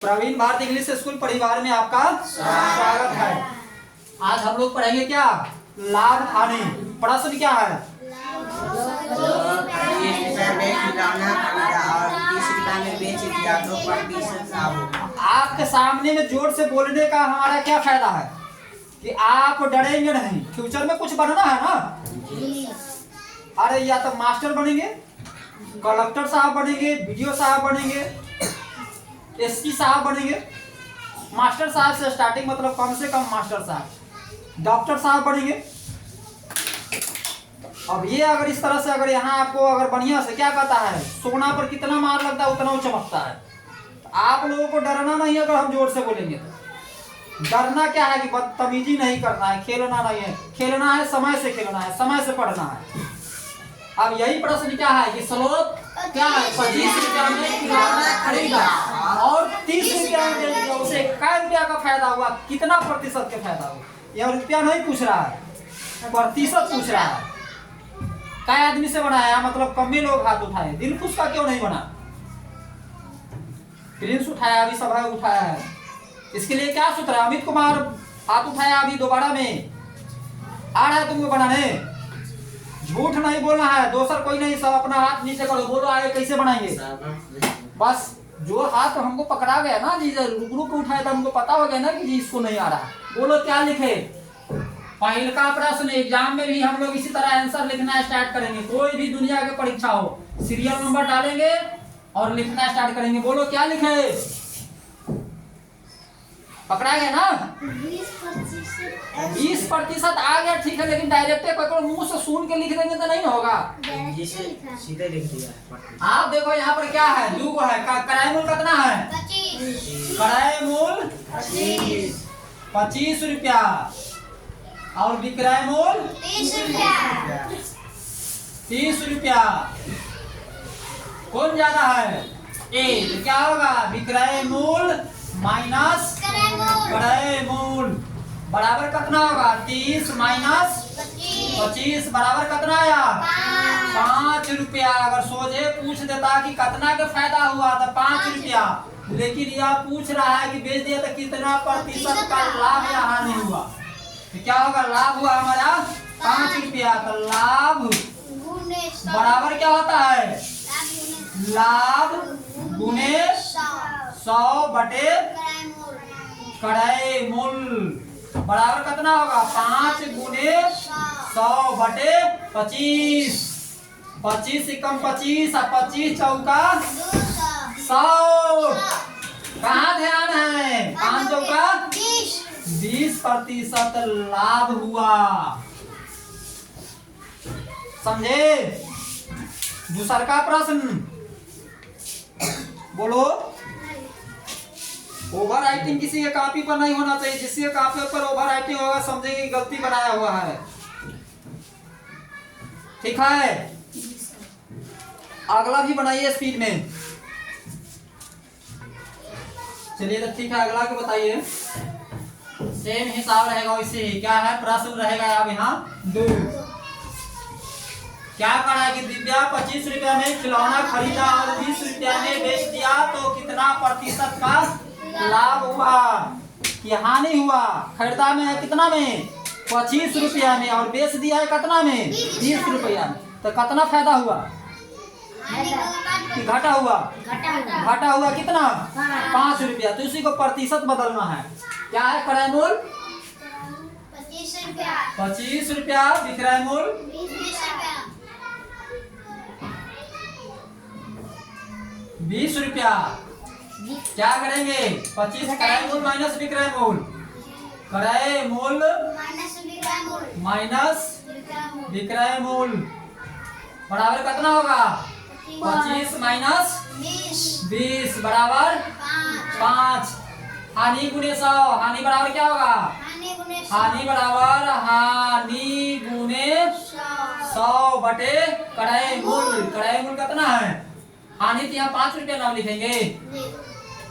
Praveen Bharat English school परिवार में आपका स्वागत है। आज हम लोग पढ़ेंगे क्या, लाभ हानि। प्रश्न क्या है, आपके सामने में जोर से बोलने का हमारा क्या फायदा है कि आप डरेंगे नहीं। फ्यूचर में कुछ बनना है ना, अरे या तो मास्टर बनेंगे, कलेक्टर साहब बनेंगे, बीडीओ साहब बनेंगे, एसपी साहब बनेंगे। मास्टर साहब से स्टार्टिंग, मतलब कम से कम मास्टर साहब, डॉक्टर साहब बनेंगे। अब ये अगर इस तरह से अगर यहाँ आपको अगर बढ़िया से क्या कहता है, सोना पर कितना मार लगता है उतना वो चमकता है। तो आप लोगों को डरना नहीं है अगर हम जोर से बोलेंगे तो। डरना क्या है कि बदतमीजी नहीं करना है, खेलना नहीं है, खेलना है समय से, खेलना है समय से, पढ़ना है। अब यही प्रश्न क्या है कि स्लोप क्या है, 25 रुपया में खिलौना खरीदा और 30 रुपया में बेच दिया, उसे क्या रुपया का फायदा हुआ, कितना प्रतिशत का फायदा हुआ। यह रुपया नहीं पूछ रहा है, प्रतिशत पूछ रहा है। कई आदमी से बनाया, मतलब कम ही लोग हाथ उठाए। दिलखुश का क्यों नहीं बना, प्रिंस उठाया, अभी सभा उठाया है। इसके लिए क्या सूत्र है, अमित कुमार हाथ उठाया अभी दोबारा में, आ रहा है तुमको बनाने। झूठ नहीं बोलना है, दोसर कोई नहीं, सब अपना हाथ नीचे करो, बोलो आगे कैसे बनाएंगे। बस जो हाथ हमको पकड़ा गया ना जी, रुक रुक उठाया था, हमको पता हो गया ना कि जी इसको नहीं आ रहा। बोलो क्या लिखे। पहले का प्रश्न एग्जाम में भी हम लोग इसी तरह आंसर लिखना स्टार्ट करेंगे। कोई भी दुनिया की परीक्षा हो, सीरियल नंबर डालेंगे और लिखना स्टार्ट करेंगे। बोलो क्या लिखे, पकड़ा गया ना। 20% आ गया, ठीक है, लेकिन डायरेक्ट पकड़ो, मुंह से सुन के लिख देंगे तो नहीं होगा। सीधे लिख दिया। आप देखो यहाँ पर क्या है, दो को है, किराए मूल कितना है, 25। किराए मूल 25 रुपया और विक्रय मूल 30 रुपया। 30 रुपया। कौन ज्यादा है, ए, तो क्या होगा, विक्रय मूल माइनस क्रय मूल बराबर कितना होगा, 30 माइनस 25 बराबर कितना आया, 5 रुपया। अगर सोझे पूछ देता कि कितना का फायदा हुआ तो 5 रुपया, लेकिन यह पूछ रहा है कि बेच दिया तो कितना प्रतिशत का लाभ या हानि हुआ। तो क्या होगा, लाभ हुआ हमारा 5 रुपया। तो लाभ बराबर क्या होता है, लाभ गुने 100 बटे क्रय मूल बराबर कितना होगा, 5 गुने 100 बटे 25। 25 से कम 25 और 25 चौका 100। कहाँ ध्यान है, 5 चौका 20% लाभ हुआ। समझे। दूसरा का प्रश्न बोलो। ओवर राइटिंग किसी के कॉपी पर नहीं होना चाहिए, जिसके कॉपी पर ओवर राइटिंग होगा समझेंगे कि गलती बनाया हुआ है। ठीक है, अगला भी बनाइए स्पीड में। चलिए तो ठीक है, अगला के बताइए। सेम हिसाब रहेगा वैसे ही। क्या है प्रश्न रहेगा अब यहाँ 2। क्या कहा है कि दिव्या 25 रुपया में खिलौना खरीदा और 20 रुपया में बेच दिया तो कितना प्रतिशत का लाभ हुआ कि हानि हुआ। खरीदा में है कितना में, 25 रुपया में, और बेच दिया है कितना में, 20 रुपया में। तो कितना फायदा हुआ कि घाटा हुआ, घाटा हुआ कितना, 5 रुपया। तो इसी को प्रतिशत बदलना है। क्या है, क्रय मूल 25 रुपया, विक्रय मूल 20 रुपया। क्या करेंगे, 25 क्रय मूल माइनस विक्रय मूल, क्रय मूल माइनस विक्रय मूल बराबर कितना होगा, 25 माइनस 20 बराबर 5। हानि गुने 100, हानि बराबर क्या होगा, हानि बराबर हानि गुने 100 बटे क्रय मूल। क्रय मूल कितना है, हानि तो यहाँ 5 रुपया नाम लिखेंगे।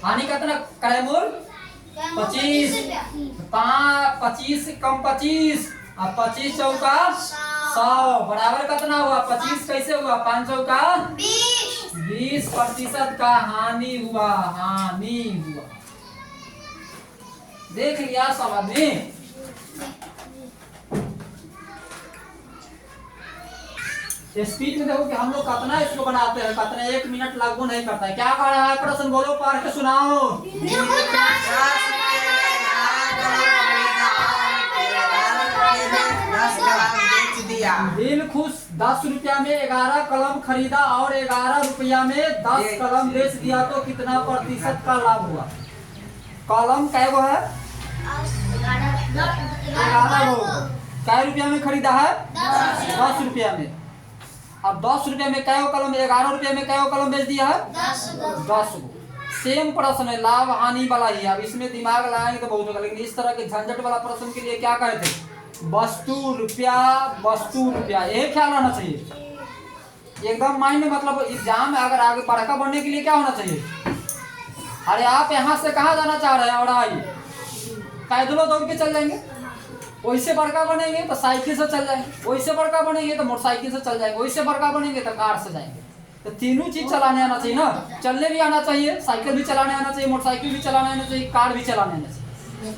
हानि कितना, क्रय मूल 25, 25 कम 25 और 25 चौका 100 बराबर कितना हुआ, 25 कैसे हुआ, 5 चौका 20। 20% का हानि हुआ, हानि हुआ। देख लिया सब आदमी। स्पीड में देखो कि हम लोग कितना इसको बनाते हैं, कितना 1 मिनट लागू नहीं करता है। क्या कह रहा है प्रश्न, बोलो पढ़ के सुनाओ। दिल खुश 10 रुपया में 11 कलम खरीदा और 11 रुपया में 10 कलम बेच दिया तो कितना प्रतिशत का लाभ हुआ? कलम कै गो है? 11 गो। कै रुपया में खरीदा है? 10 रुपया में। अब 10 रुपया में कै गो कलम, 11 रुपया में कै गो कलम बेच दिया है? 10 गो। सेम प्रश्न है, लाभ हानि वाला ही। अब इसमें दिमाग लगाएंगे तो बहुत होगा, लेकिन इस तरह के झंझट वाला प्रश्न के लिए क्या कहते हैं? वस्तु रुपया, वस्तु रुपया, यही ख्याल रहना चाहिए एकदम माइंड में। मतलब एग्जाम में अगर आगे बड़का बनने के लिए क्या होना चाहिए? अरे आप यहाँ से कहाँ जाना चाह रहे हैं? और आइए पैदलों दौड़ के चल जाएंगे। वैसे बड़का बनेंगे तो साइकिल से चल जाएंगे, वैसे बड़का बनेंगे तो मोटरसाइकिल से चल जाएंगे, वैसे बड़का बनेंगे तो कार से जाएंगे। तो तीनों चीज चलाने आना चाहिए ना, चलने भी आना चाहिए, साइकिल भी चलाने आना चाहिए, मोटरसाइकिल भी चलाने आना चाहिए, कार भी चलाने आना चाहिए,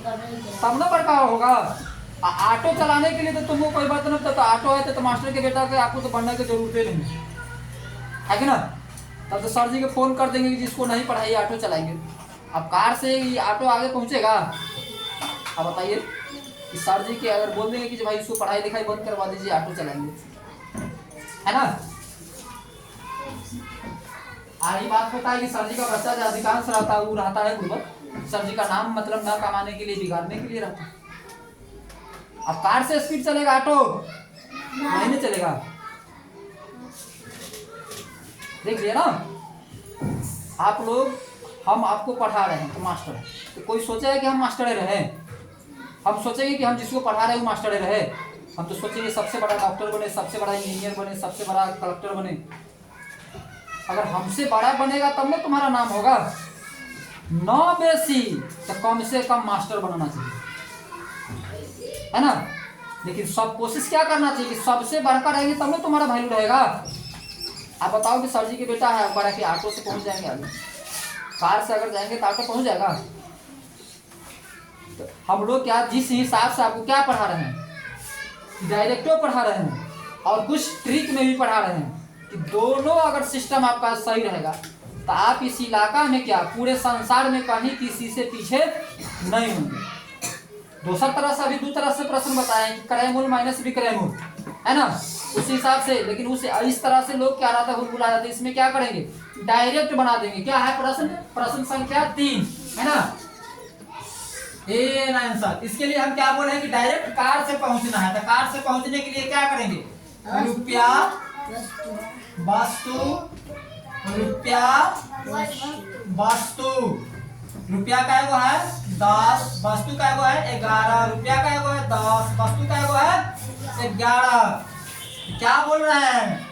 तब ना बड़का होगा। ऑटो चलाने के लिए तो तुमको कोई बात नहीं, तो ऑटो है तो मास्टर के बेटा के आपको तो बनने की जरूरत ही नहीं है कि ना। तब तो सर जी को फोन कर देंगे कि जिसको नहीं पढ़ाई ऑटो चलाएंगे। अब कार से ऑटो आगे पहुंचेगा? अब बताइए कि सर जी के अगर बोल देंगे कि भाई इसको पढ़ाई लिखाई बंद करवा दीजिए, ऑटो चलाएंगे, है ना। आई बात होता है कि सर जी का बच्चा जो अधिकांश रहता है वो रहता है गुरुवर। सर जी का नाम मतलब ना कमाने के लिए, बिगाड़ने के लिए रहता है। अब कार से स्पीड चलेगा ऑटो? नहीं चलेगा। देख लिया ना आप लोग। हम आपको पढ़ा रहे हैं तो मास्टर है, तो कोई सोचेगा कि हम मास्टर रहे? हम सोचेंगे कि हम जिसको पढ़ा रहे हैं वो मास्टर रहे? हम तो सोचेंगे सबसे बड़ा डॉक्टर बने, सबसे बड़ा इंजीनियर बने, सबसे बड़ा कलेक्टर बने। अगर हमसे बड़ा बनेगा तब ना तुम्हारा नाम होगा। न बेसी तो कम से कम मास्टर बनना चाहिए, है ना। लेकिन सब कोशिश क्या करना चाहिए कि सबसे बढ़कर रहेंगे तब ना तुम्हारा वैल्यू रहेगा। आप बताओ कि सर जी के बेटा है, बड़ा कि ऑटो से पहुंच जाएंगे आगे, कार से अगर जाएंगे तो ऑटो पहुंच जाएगा। तो हम लोग क्या जिस हिसाब से आपको क्या पढ़ा रहे हैं, डायरेक्टो पढ़ा रहे हैं और कुछ ट्रिक में भी पढ़ा रहे हैं कि दोनों अगर सिस्टम आपका सही रहेगा तो आप इस इलाका में क्या पूरे संसार में कहीं किसी से पीछे नहीं होंगे। दूसरा तरह से अभी 2 तरह से प्रश्न बताए कि क्रय मूल्य माइनस विक्रय मूल्य, है ना, उस हिसाब से। लेकिन उस इस तरह से लोग क्या रहता है बुला जाते हैं। इसमें क्या करेंगे? डायरेक्ट बना देंगे। क्या है प्रश्न? प्रश्न संख्या 3, है ना, ए आंसर। इसके लिए हम क्या बोले हैं कि डायरेक्ट कार से पहुंचना है। तो कार से पहुंचने के लिए क्या करेंगे? रुपया, वस्तु, रुपया, वस्तु। रुपया का एगो है 10, वस्तु का एगो है 11, रुपया का एगो है 10, वस्तु का एगो है 11। क्या बोल रहे हैं?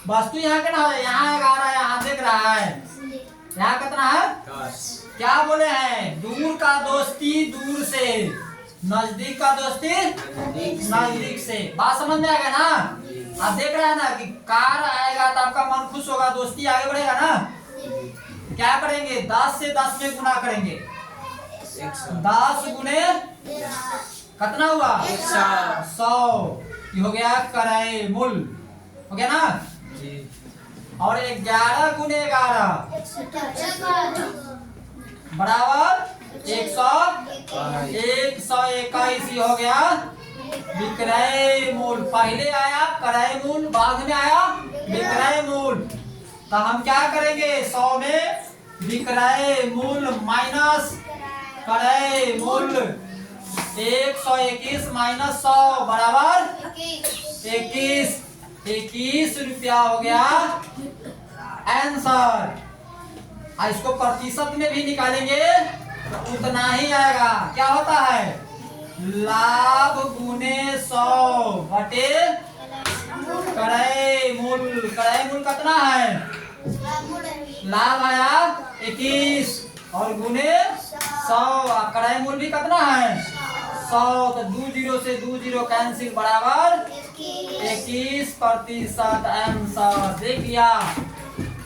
वस्तु यहाँ के ना है, यहाँ 11, यहाँ देख रहा है, यहाँ कितना है 10। क्या बोले हैं? दूर का दोस्ती दूर से, नजदीक का दोस्ती नजदीक से। बात समझ में आ गया ना? आप देख रहे हैं ना कि कार आएगा तो आपका मन खुश होगा, दोस्ती आगे बढ़ेगा ना। क्या करेंगे? 10 से 10 में गुना करेंगे। 10 गुने कितना हुआ? 100। ये हो गया क्रय मूल्य, हो गया ना। और 11 गुने 11 बराबर 121 हो गया विक्रय मूल्य। पहले आया क्रय मूल्य, बाद में आया विक्रय मूल्य। तो हम क्या करेंगे? 100 में विक्रय मूल्य माइनस क्रय मूल्य, 121 माइनस 100 बराबर 21 रुपया हो गया आंसर। इसको प्रतिशत में भी निकालेंगे तो उतना ही आएगा। क्या होता है? लाभ गुने 100 बटे क्रय मूल्य। क्रय मूल्य कितना है? लाभ आया 21 और गुने 100, क्रय मूल्य भी कितना है 100। तो 2 0 से 2 0 कैंसिल बराबर 21% आंसर। देख लिया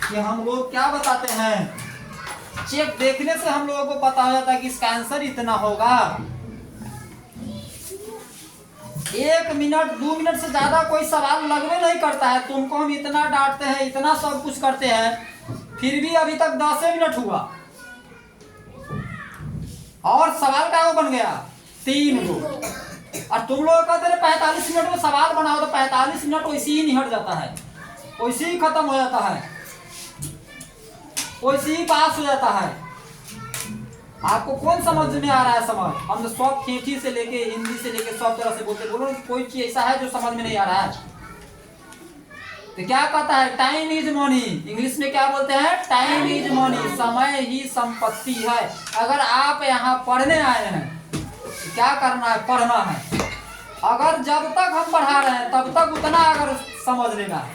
कि हम लोग क्या बताते हैं चेक देखने से हम लोगों को पता हो जाता है कि इसका आंसर इतना होगा। 1 मिनट 2 मिनट से ज्यादा कोई सवाल लगवे नहीं करता है। तुमको हम इतना डांटते हैं, इतना सब कुछ करते हैं, फिर भी अभी तक 10 मिनट हुआ और सवाल का वो बन गया 3 गो। और तुम लोग कहते हैं 45 मिनट में सवाल बनाओ, तो 45 मिनट वैसे ही निहट जाता है, वैसे ही खत्म हो जाता है, वैसे ही पास हो जाता है। आपको कौन समझ में आ रहा है? समझ हम तो सब खेती से लेके हिंदी से लेके सब तरह से बोलते, बोलो कोई चीज ऐसा है जो समझ में नहीं आ रहा है? तो क्या कहता है? Time is money. इंग्लिश में क्या बोलते हैं? Time is money. समय ही संपत्ति है। अगर आप यहाँ पढ़ने आए हैं तो क्या करना है? पढ़ना है। अगर जब तक हम पढ़ा रहे हैं तब तक उतना अगर समझ लेना है।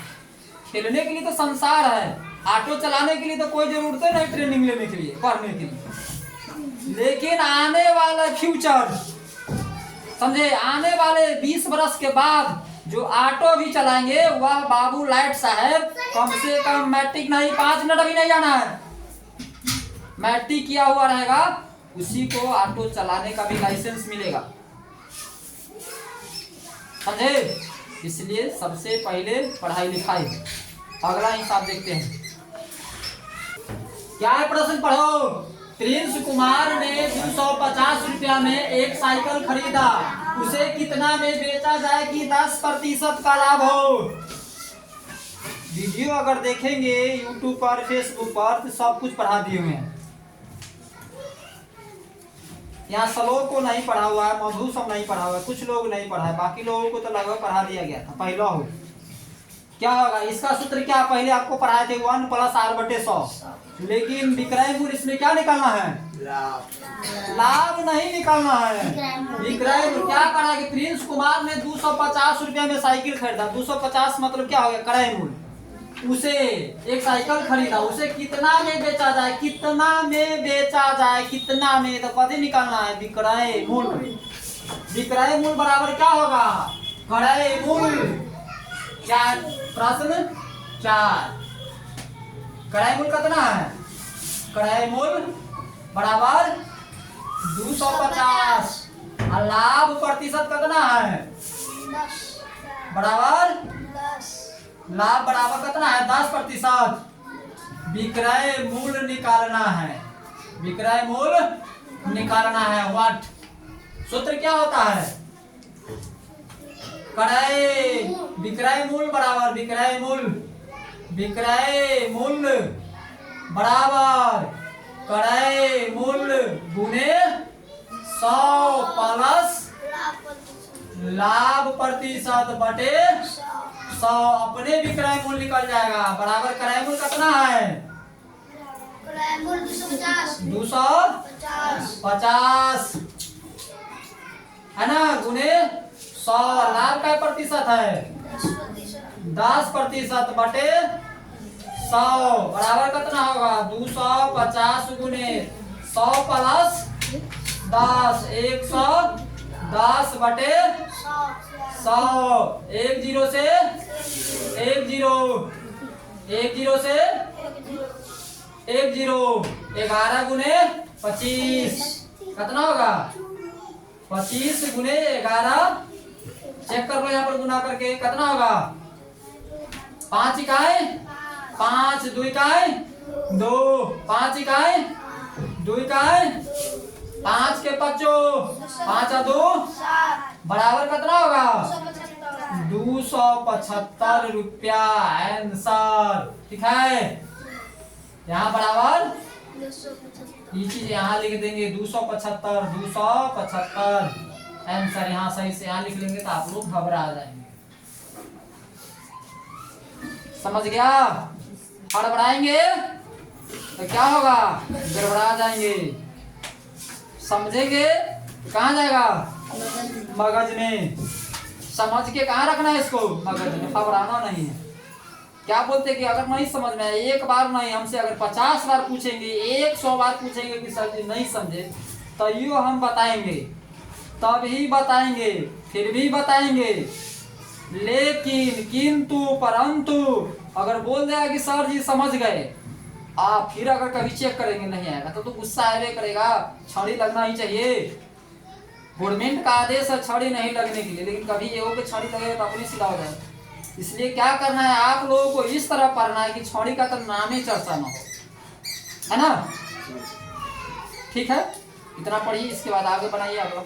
खेलने के लिए तो संसार है, ऑटो चलाने के लिए तो कोई जरूरत नहीं ट्रेनिंग लेने के लिए, पढ़ने के लिए। लेकिन आने वाला फ्यूचर, समझे, आने वाले 20 वर्ष के बाद जो ऑटो भी चलाएंगे वह बाबू लाइट साहब कम से कम मैट्रिक नहीं, 5 मिनट अभी नहीं जाना है, मैट्रिक किया हुआ रहेगा, उसी को ऑटो चलाने का भी लाइसेंस मिलेगा। समझे? इसलिए सबसे पहले पढ़ाई लिखाई। अगला हिसाब देखते हैं। क्या है प्रश्न? पढ़ो। प्रिंस कुमार ने 250 रुपया में एक साइकिल खरीदा, उसे कितना में बेचा जाए कि 10% का लाभ हो? वीडियो अगर देखेंगे यूट्यूब पर, फेसबुक पर, तो सब कुछ पढ़ा दिए हुए हैं। यहाँ श्लोक को नहीं पढ़ा हुआ है, मधु सब नहीं पढ़ा हुआ है, कुछ लोग नहीं पढ़ा है, बाकी लोगों को तो लगभग पढ़ा दिया गया था। पहला हो क्या होगा? इसका सूत्र क्या पहले आपको पढ़ाए थे? 1 + r/100। लेकिन विक्रय मूल्य इसमें क्या निकालना है? लाभ नहीं निकालना है। विक्रय मूल्य क्या करा कि प्रिंस कुमार ने 250 रुपया में साइकिल खरीदा। 250 मतलब क्या हो गया? क्रय मूल्य। उसे एक साइकिल खरीदा, उसे कितना में बेचा जाए? कितना में बेचा जाए? कितना में तो पता निकालना है। विक्रय मूल्य, विक्रय मूल्य बराबर क्या होगा? क्रय मूल्य। क्या प्रश्न 4? क्रय मूल्य कितना है? क्रय मूल्य बराबर 250 और लाभ प्रतिशत कितना है? बराबर लाभ बराबर कितना है? 10%। विक्रय मूल्य निकालना है, विक्रय मूल्य निकालना है। व्हाट सूत्र क्या होता है? क्रय विक्रय मूल्य बराबर विक्रय मूल्य, विक्रय मूल्य बराबर क्रय मूल्य गुने 100 प्लस लाभ प्रतिशत बटे 100। अपने विक्रय मूल्य निकल जाएगा। बराबर क्रय मूल्य कितना है? 250 है ना, गुने 100। लाभ का प्रतिशत है 10% बटे 100 बराबर कितना होगा? 250 गुने 100 प्लस 10, 110 बटे 100। 1 0 से 1 0, 1 0 से 1 0। 11 गुने 25 कितना होगा? 25 गुने 11, चेक कर लो यहाँ पर गुना करके, कितना होगा? 5 इकाई 5, 2 इकाई 2, 5 इकाई 2 इकाई 5 के 5 5 और 2 बराबर कितना होगा? 275 रुपया आंसर। ठीक है, यहाँ बराबर ये चीज यहाँ लिख देंगे 275 275 आंसर। यहाँ सही से यहाँ लिख लेंगे तो आप लोग घबरा जाएंगे। समझ गया? हड़बड़ाएंगे तो क्या होगा? गड़बड़ा जाएंगे। समझेंगे तो कहाँ जाएगा? मगज में। समझ के कहाँ रखना है इसको? मगज में। घबराना नहीं है। क्या बोलते कि अगर नहीं समझ में आए, एक बार नहीं, हमसे अगर 50 बार पूछेंगे, 100 बार पूछेंगे कि सर जी नहीं समझे, तो यो हम बताएंगे, तब ही बताएंगे, फिर भी बताएंगे। लेकिन किंतु परंतु अगर बोल देगा कि सर जी समझ गए, आप फिर अगर कभी चेक करेंगे नहीं आएगा तो गुस्सा आए करेगा, छड़ी लगना ही चाहिए। गवर्नमेंट का आदेश है छड़ी नहीं लगने के लिए, लेकिन कभी ये हो कि छड़ी लगेगा तो अपनी सीधा हो जाएगा। इसलिए क्या करना है, आप लोगों को इस तरह पढ़ना है कि छड़ी का तो नाम ही चर्चा ना हो, है ना। ठीक है, इतना पढ़िए, इसके बाद आगे बढ़ाइए अगला।